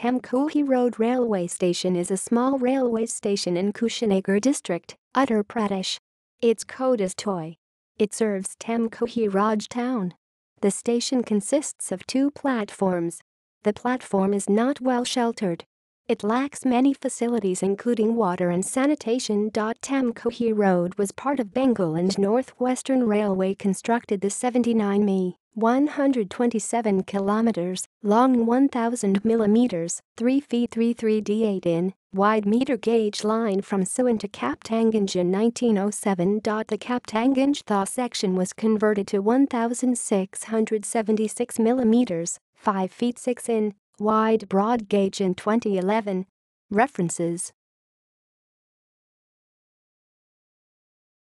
Tamkuhi Road Railway Station is a small railway station in Kushinagar district, Uttar Pradesh. Its code is TOI. It serves Tamkuhi Raj town. The station consists of two platforms. The platform is not well sheltered. It lacks many facilities including water and sanitation. Tamkuhi Road was part of Bengal and Northwestern Railway constructed the 79 mi. 127 kilometers long 1000 millimeters 3 feet 33 in wide meter gauge line from Siwan to Kaptanganj in 1907. The Kaptanganj-Thawe section was converted to 1676 millimeters 5 feet 6 in wide broad gauge in 2011. References